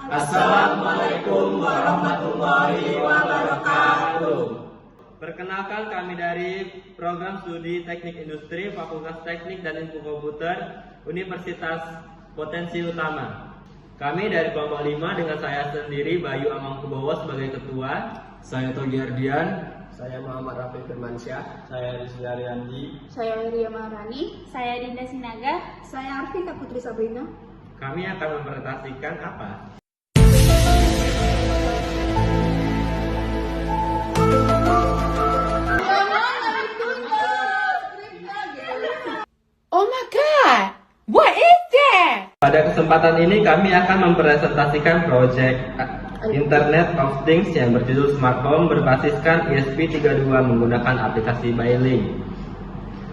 Assalamualaikum warahmatullahi wabarakatuh. Perkenalkan, kami dari Program Studi Teknik Industri Fakultas Teknik dan Ilmu Komputer Universitas Potensi Utama. Kami dari kelompok 5 dengan saya sendiri Bayu Amangkubowo sebagai ketua. Saya Togi Ardian. Saya Muhammad Rafi Firmansyah. Saya Rizky Ariandi. Saya Ria Maharani. Saya Dinda Sinaga. Saya Arvina Putri Sabrina. Kami akan mempresentasikan apa? Oh my god, what is that? Pada kesempatan ini kami akan mempresentasikan proyek Internet of Things yang berjudul Smart Home berbasiskan ESP32 menggunakan aplikasi Bailink.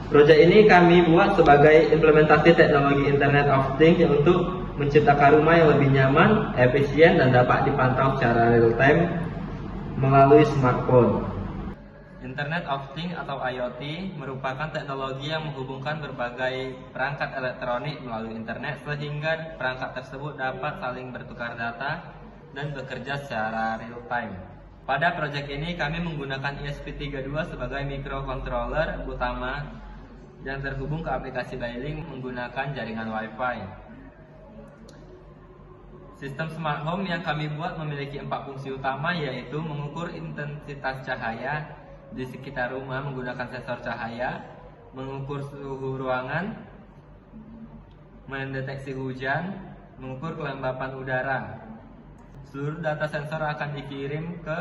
Proyek ini kami buat sebagai implementasi teknologi Internet of Things untuk menciptakan rumah yang lebih nyaman, efisien, dan dapat dipantau secara real time melalui smartphone. Internet of Things atau IoT merupakan teknologi yang menghubungkan berbagai perangkat elektronik melalui internet sehingga perangkat tersebut dapat saling bertukar data dan bekerja secara real time. Pada proyek ini kami menggunakan ESP32 sebagai microcontroller utama yang terhubung ke aplikasi Bailink menggunakan jaringan Wi-Fi. Sistem smart home yang kami buat memiliki 4 fungsi utama, yaitu mengukur intensitas cahaya di sekitar rumah menggunakan sensor cahaya, mengukur suhu ruangan, mendeteksi hujan, mengukur kelembapan udara. Seluruh data sensor akan dikirim ke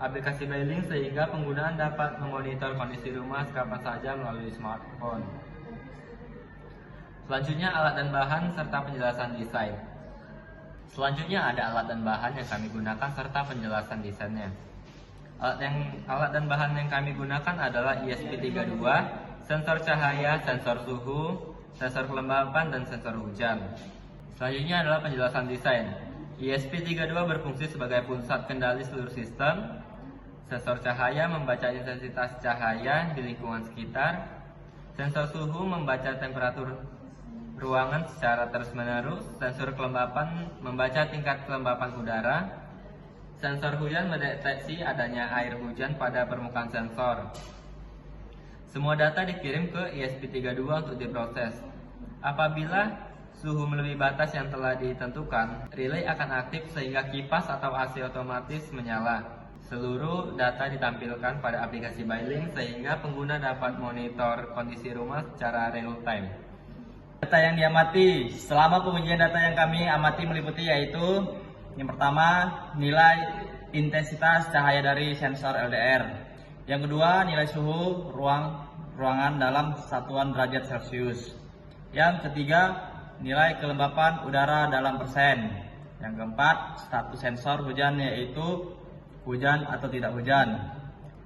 aplikasi Bailink sehingga penggunaan dapat memonitor kondisi rumah kapan saja melalui smartphone. Selanjutnya alat dan bahan serta penjelasan desain. Selanjutnya ada alat dan bahan yang kami gunakan serta penjelasan desainnya. Alat dan bahan yang kami gunakan adalah ESP32, sensor cahaya, sensor suhu, sensor kelembapan, dan sensor hujan. Selanjutnya adalah penjelasan desain. ESP32 berfungsi sebagai pusat kendali seluruh sistem. Sensor cahaya membaca intensitas cahaya di lingkungan sekitar. Sensor suhu membaca temperatur ruangan secara terus-menerus. Sensor kelembapan membaca tingkat kelembapan udara. Sensor hujan mendeteksi adanya air hujan pada permukaan sensor. Semua data dikirim ke ESP32 untuk diproses. Apabila suhu melebihi batas yang telah ditentukan, relay akan aktif sehingga kipas atau AC otomatis menyala. Seluruh data ditampilkan pada aplikasi Bailink sehingga pengguna dapat monitor kondisi rumah secara real time. Data yang diamati selama pengujian data yang kami amati meliputi yaitu yang pertama, nilai intensitas cahaya dari sensor LDR. Yang kedua, nilai suhu ruangan dalam satuan derajat Celcius. Yang ketiga, nilai kelembapan udara dalam persen. Yang keempat, status sensor hujan yaitu hujan atau tidak hujan.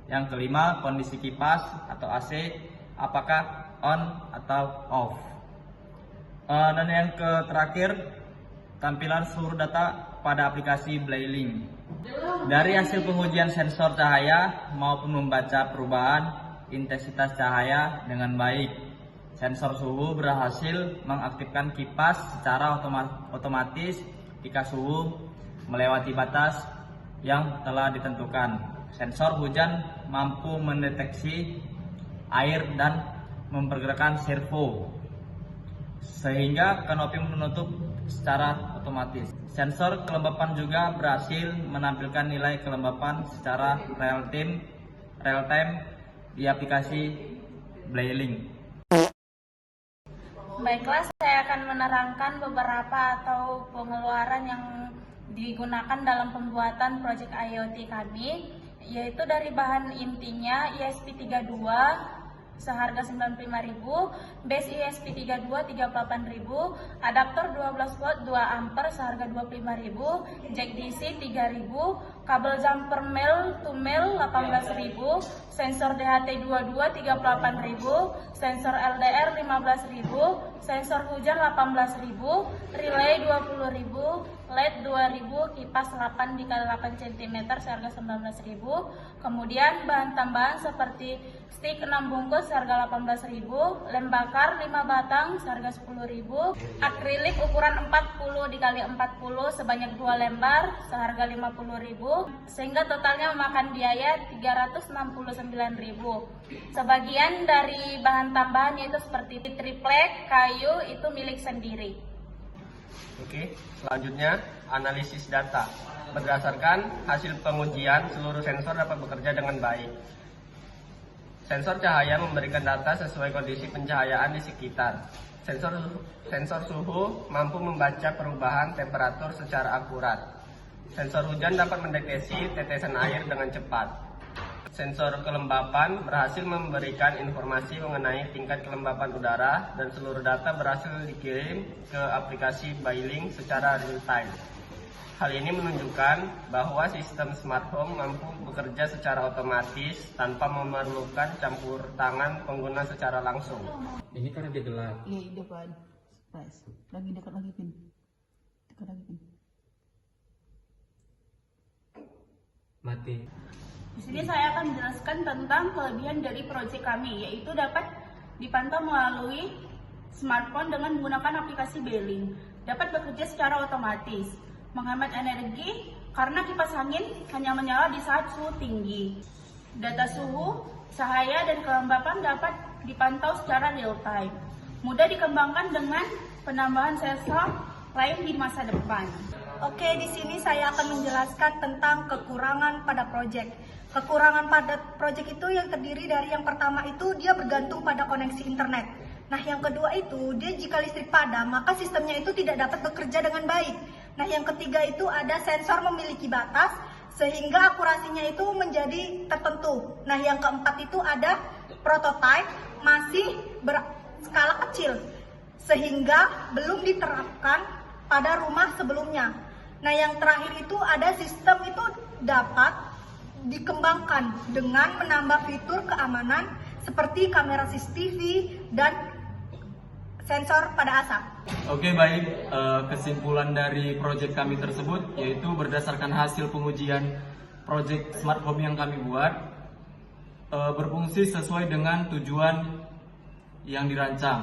Yang kelima, kondisi kipas atau AC apakah on atau off. Dan yang terakhir, tampilan seluruh data pada aplikasi Bailink. Dari hasil pengujian sensor cahaya maupun membaca perubahan intensitas cahaya dengan baik, sensor suhu berhasil mengaktifkan kipas secara otomatis jika suhu melewati batas yang telah ditentukan. Sensor hujan mampu mendeteksi air dan mempergerakan servo sehingga kanopi menutup secara otomatis. Sensor kelembapan juga berhasil menampilkan nilai kelembapan secara real time di aplikasi Bailink. Baiklah, saya akan menerangkan beberapa atau pengeluaran yang digunakan dalam pembuatan proyek IoT kami, yaitu dari bahan intinya ESP32 seharga 95.000, base ESP32 38.000, adaptor 12 volt 2 ampere seharga 25.000, jack DC 3.000, kabel jumper male to male 18.000, sensor DHT22 38.000, sensor LDR 15.000, sensor hujan 18.000, relay 20.000, LED 2.000, kipas 8 x 8 cm seharga 19.000. Kemudian bahan tambahan seperti stik 6 bungkus seharga 18.000, lem bakar 5 batang seharga 10.000, akrilik ukuran 40 x 40 sebanyak 2 lembar seharga 50.000, sehingga totalnya memakan biaya 369.000. Sebagian dari bahan tambahan yaitu seperti triplek, kayu itu milik sendiri. Oke, selanjutnya analisis data. Berdasarkan hasil pengujian, seluruh sensor dapat bekerja dengan baik. Sensor cahaya memberikan data sesuai kondisi pencahayaan di sekitar. Sensor suhu mampu membaca perubahan temperatur secara akurat. Sensor hujan dapat mendeteksi tetesan air dengan cepat. Sensor kelembapan berhasil memberikan informasi mengenai tingkat kelembapan udara dan seluruh data berhasil dikirim ke aplikasi Bailing secara real time. Hal ini menunjukkan bahwa sistem smart home mampu bekerja secara otomatis tanpa memerlukan campur tangan pengguna secara langsung. Ini karena dia gelap. Iya, depan. Lagi dekat lagi, Pin. Dekat lagi, Pin. Mati. Di sini saya akan menjelaskan tentang kelebihan dari proyek kami, yaitu dapat dipantau melalui smartphone dengan menggunakan aplikasi Bailing, dapat bekerja secara otomatis, menghemat energi karena kipas angin hanya menyala di saat suhu tinggi. Data suhu, cahaya, dan kelembapan dapat dipantau secara real time, mudah dikembangkan dengan penambahan sensor lain di masa depan. Oke, di sini saya akan menjelaskan tentang kekurangan pada proyek. Kekurangan pada proyek itu yang terdiri dari yang pertama itu dia bergantung pada koneksi internet. Nah, yang kedua itu dia jika listrik padam maka sistemnya itu tidak dapat bekerja dengan baik. Nah, yang ketiga itu ada sensor memiliki batas sehingga akurasinya itu menjadi tertentu. Nah, yang keempat itu ada prototipe masih berskala kecil sehingga belum diterapkan pada rumah sebelumnya. Nah, yang terakhir itu ada sistem itu dapat dikembangkan dengan menambah fitur keamanan seperti kamera CCTV dan sensor pada asap. Oke, baik. Kesimpulan dari proyek kami tersebut yaitu berdasarkan hasil pengujian proyek smart home yang kami buat berfungsi sesuai dengan tujuan yang dirancang.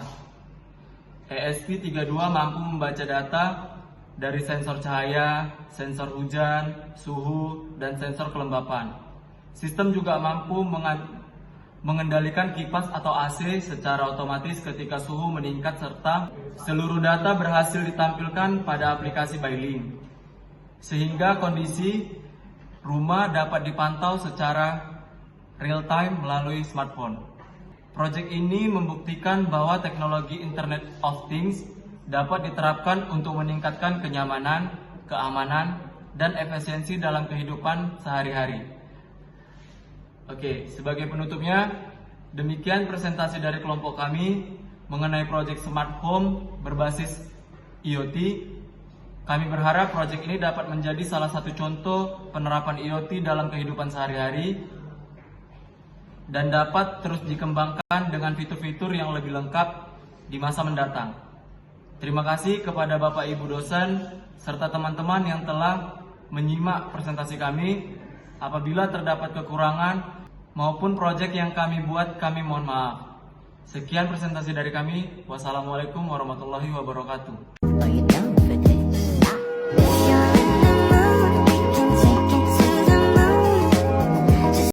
ESP32 mampu membaca data dari sensor cahaya, sensor hujan, suhu, dan sensor kelembapan. Sistem juga mampu mengendalikan kipas atau AC secara otomatis ketika suhu meningkat serta seluruh data berhasil ditampilkan pada aplikasi Bailing. Sehingga kondisi rumah dapat dipantau secara real time melalui smartphone. Proyek ini membuktikan bahwa teknologi Internet of Things dapat diterapkan untuk meningkatkan kenyamanan, keamanan, dan efisiensi dalam kehidupan sehari-hari. Oke, sebagai penutupnya, demikian presentasi dari kelompok kami mengenai proyek smart home berbasis IoT. Kami berharap proyek ini dapat menjadi salah satu contoh penerapan IoT dalam kehidupan sehari-hari dan dapat terus dikembangkan dengan fitur-fitur yang lebih lengkap di masa mendatang. Terima kasih kepada Bapak Ibu dosen serta teman-teman yang telah menyimak presentasi kami. Apabila terdapat kekurangan maupun proyek yang kami buat, kami mohon maaf. Sekian presentasi dari kami. Wassalamualaikum warahmatullahi wabarakatuh.